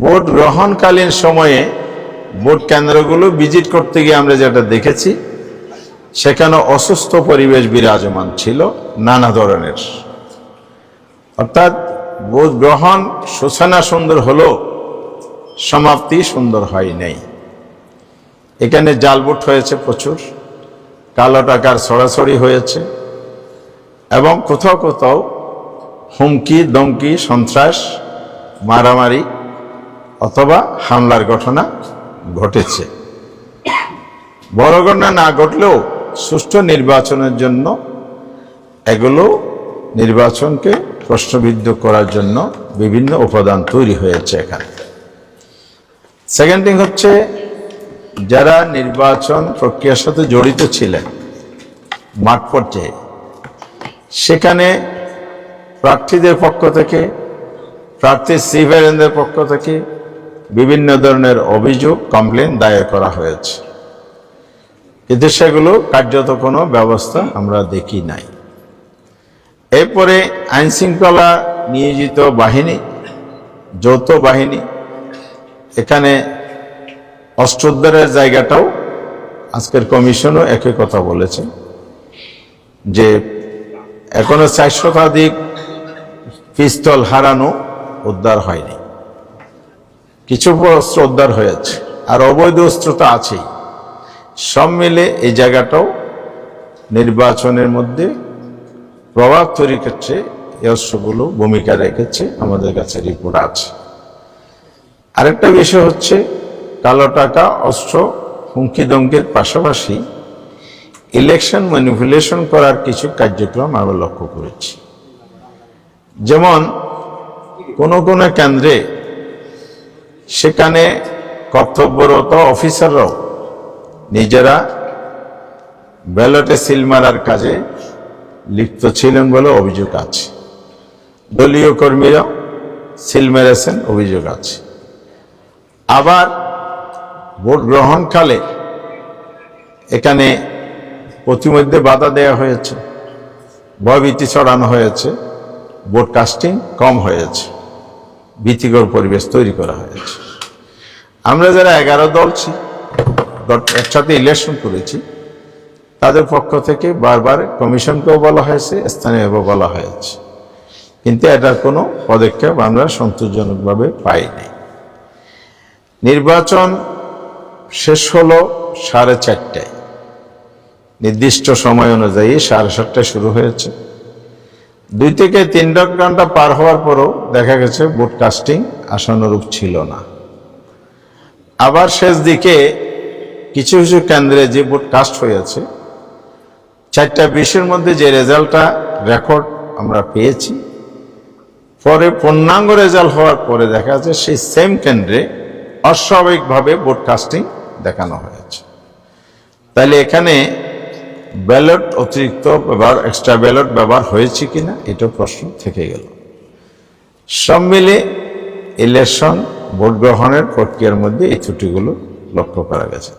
Vote গ্রহণকালীন সময়ে vote কেন্দ্রগুলো visit করতে গিয়ে আমরা যেটা দেখেছি, সেখানে অসুস্থ পরিবেশ বিরাজমান ছিল নানা ধরনের। অর্থাৎ ভোট গ্রহণ সূচনা সুন্দর হলো, সমাপ্তি সুন্দর হয় নাই। এখানে জাল ভোট হয়েছে প্রচুর, কালো টাকার ছড়াছড়ি হয়েছে এবং কোথাও কোথাও হুমকি দমকি, সন্ত্রাস, মারামারি অথবা হামলার ঘটনা ঘটেছে। বড় ঘটনা না ঘটলেও সুষ্ঠু নির্বাচনের জন্য এগুলো নির্বাচনকে প্রশ্নবিদ্ধ করার জন্য বিভিন্ন উপাদান তৈরি হয়েছে এখানে। সেকেন্ড থিং হচ্ছে, যারা নির্বাচন প্রক্রিয়ার সাথে জড়িত ছিলেন মাঠ পর্যায়ে, সেখানে প্রার্থীদের পক্ষ থেকে, প্রার্থীর সিভিলিয়ানদের পক্ষ থেকে বিভিন্ন ধরনের অভিযোগ, কমপ্লেন দায়ের করা হয়েছে, কিন্তু সেগুলো কার্যত কোনো ব্যবস্থা আমরা দেখি নাই। এরপরে আইন শৃঙ্খলা নিয়োজিত বাহিনী, যৌথ বাহিনী, এখানে অস্ত্র উদ্ধারের জায়গাটাও আজকের কমিশনও একই কথা বলেছে যে এখনো 400 শতাধিক পিস্তল হারানো উদ্ধার হয়নি। কিছু অস্ত্র উদ্ধার হয়েছে, আর অবৈধ অস্ত্র তো আছেই। সব মিলে এই জায়গাটাও নির্বাচনের মধ্যে প্রভাব তৈরি করছে, এই অস্ত্রগুলো ভূমিকা রেখেছে, আমাদের কাছে রিপোর্ট আছে। আরেকটা বিষয় হচ্ছে, কালো টাকা, অস্ত্র, হুমকি দমকির পাশাপাশি ইলেকশন ম্যানিপুলেশন করার কিছু কার্যক্রম আমরা লক্ষ্য করেছি। যেমন কোনো কোনো কেন্দ্রে সেখানে কর্তব্যরত অফিসাররাও নিজেরা ব্যালটে সিল মারার কাজে লিপ্ত ছিলেন বলে অভিযোগ আছে। দলীয় কর্মীরা সিল মেরেছেন, অভিযোগ আছে। আবার ভোট গ্রহণকালে এখানে প্রতিমধ্যে বাধা দেওয়া হয়েছে, ভয়ভীতি ছড়ানো হয়েছে, ভোট কাস্টিং কম হয়েছে, ভীতিকর পরিবেশ তৈরি করা হয়েছে। আমরা যারা 11 দল একসাথে ইলেকশন করেছি, তাদের পক্ষ থেকে বারবার কমিশনকেও বলা হয়েছে, স্থানীয়ভাবে বলা হয়েছে, কিন্তু এটার কোনো পদক্ষেপ আমরা সন্তোষজনকভাবে পাইনি। নির্বাচন শেষ হলো 4:30টায়, নির্দিষ্ট সময় অনুযায়ী 7:30টায় শুরু হয়েছে। 2 থেকে 3 ঘন্টা পার হওয়ার পরও দেখা গেছে ভোট কাস্টিং আশানুরূপ ছিল না। আবার শেষ দিকে কিছু কিছু কেন্দ্রে যে ভোট কাস্ট হয়েছে, 4:20-এর মধ্যে যে রেজাল্টটা রেকর্ড আমরা পেয়েছি, পরে পূর্ণাঙ্গ রেজাল্ট হওয়ার পরে দেখা যাচ্ছে সেই সেম কেন্দ্রে অস্বাভাবিকভাবে ভোট কাস্টিং দেখানো হয়েছে। তাহলে এখানে ব্যালট অতিরিক্ত ব্যবহার, এক্সট্রা ব্যালট ব্যবহার হয়েছে কিনা, এটা প্রশ্ন থেকে গেল। সব মিলে ইলেকশন ভোট গ্রহণের প্রক্রিয়ার মধ্যে এই ত্রুটিগুলো লক্ষ্য করা গেছে।